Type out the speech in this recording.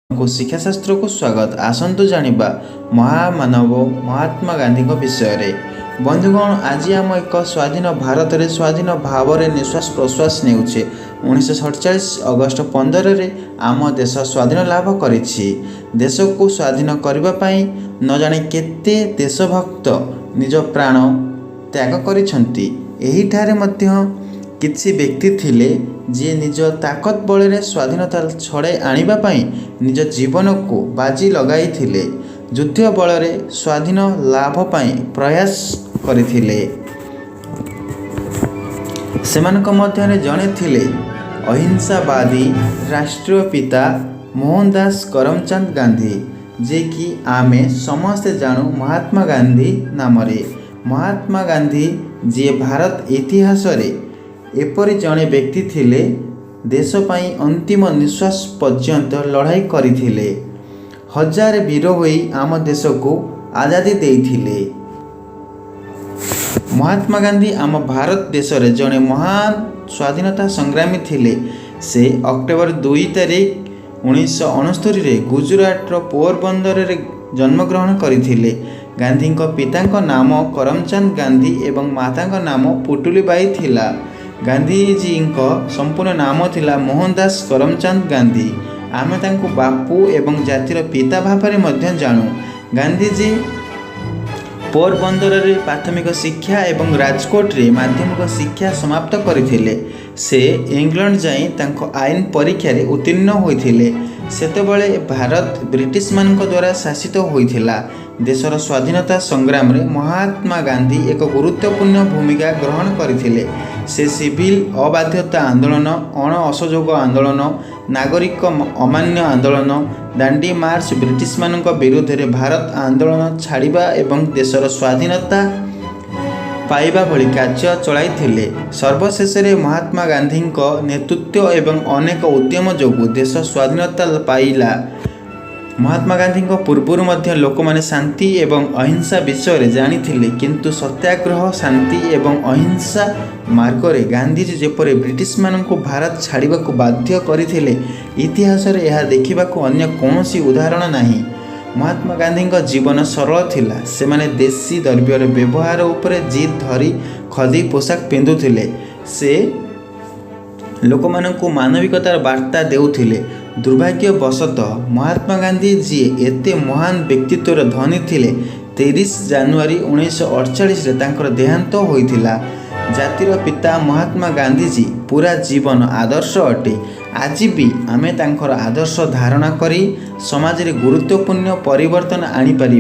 को शिक्षाशास्त्र को स्वागत। आसतु जानिबा महामानव महात्मा गांधी विषय रे। बंधुगण, आज आम एक स्वाधीन भारत रे स्वाधीन भाव रे निश्वास प्रश्वास नेउछे। 1947 अगस्त 15 रे आम देश स्वाधीन लाभ करिछि। देश को स्वाधीन करबा पई न जाने केते देशभक्त निज प्राण त्याग करिसंती। एही ठारे मध्य किछि व्यक्ति थिले जे निज ताकत बल स्वाधीनता छड़ाई आनिबा पई निज जीवन को बाजी लगाई थिले। युद्ध बल स्वाधीन लाभ पई प्रयास करथिले। सेमानक मध्यरे जणे थिले अहिंसावादी राष्ट्रीय पिता मोहनदास करमचंद गांधी, जे कि आमे समस्ते जानू महात्मा गांधी नाम रे। महात्मा गांधी जे भारत इतिहास रे एपरि जणे व्यक्ति थिले देश पई अंतिम निश्वास पर्यंत लड़ाई करिथिले। हजार वीर होई आम देश को आजादी देइथिले। महात्मा गांधी आम भारत देश रे जणे महान स्वाधीनता संग्रामी थिले। से अक्टोबर 2 तारिख 1969 रे गुजरात रो पोरबंदर रे जन्मग्रहण करिथिले। गांधी पिता नाम करमचंद गांधी एवं माता नाम पुटुलीबाई थिला। गांधीजी संपूर्ण नाम थिला मोहनदास करमचंद गांधी। आमे तांको बापू एवं जातिर पिता भाव में जानू। गांधीजी पोरबंदर रे प्राथमिक शिक्षा एवं राजकोट रे माध्यमिक शिक्षा समाप्त करथिले। से इंग्लैंड जाई तांको आईन परीक्षा रे उत्तीर्ण होइथिले। सेतेबेले भारत ब्रिटिश मानक द्वारा शासित होइथिला। देशर स्वाधीनता संग्राम रे महात्मा गांधी एक गुरुत्वपूर्ण भूमिका ग्रहण करथिले। से सिविल अबाध्यता आंदोलन, अण असहयोग आंदोलन, नागरिक अमान्य आंदोलन, दांडी मार्च, ब्रिटिश मानक विरुद्ध रे भारत आंदोलन छाड़िबा एवं देशर स्वाधीनता पाइबा भली कार्य चलाइथिले। सर्वशेष रे महात्मा गांधी नेतृत्व एवं अनेक उद्यम जोगु देश स्वाधीनता पाइला। महात्मा गांधी पूर्वर मध्य लोक माने शांति एवं अहिंसा विषय रे जानिथिले, किंतु सत्याग्रह, शांति एवं अहिंसा मार्ग रे गांधीजी जेपरि ब्रिटिश मानक भारत छाड़िबा को बाध्य करथिले, इतिहास रे यह देखिबाको अन्य कौनसी उदाहरण नाही। महात्मा गांधी जीवन सरल थिला। से माने देशी द्रव्यर व्यवहार उपरे जिद धरी खदी पोशाक पिंधुथिले। से लोक मानकु मानविकतार वार्ता देउथिले। दुर्भाग्यवशतः महात्मा गांधी जी एते महान व्यक्तित्वर धनी थिले। 23 जनवरी 1948 रे तांकर देहांत होइथिला। जातिर पिता महात्मा गांधीजी पूरा जीवन आदर्श अटे। आज भी आमे तांकर आदर्श धारणा करी समाज रे गुरुत्वपूर्ण परिवर्तन आनी पारिबा।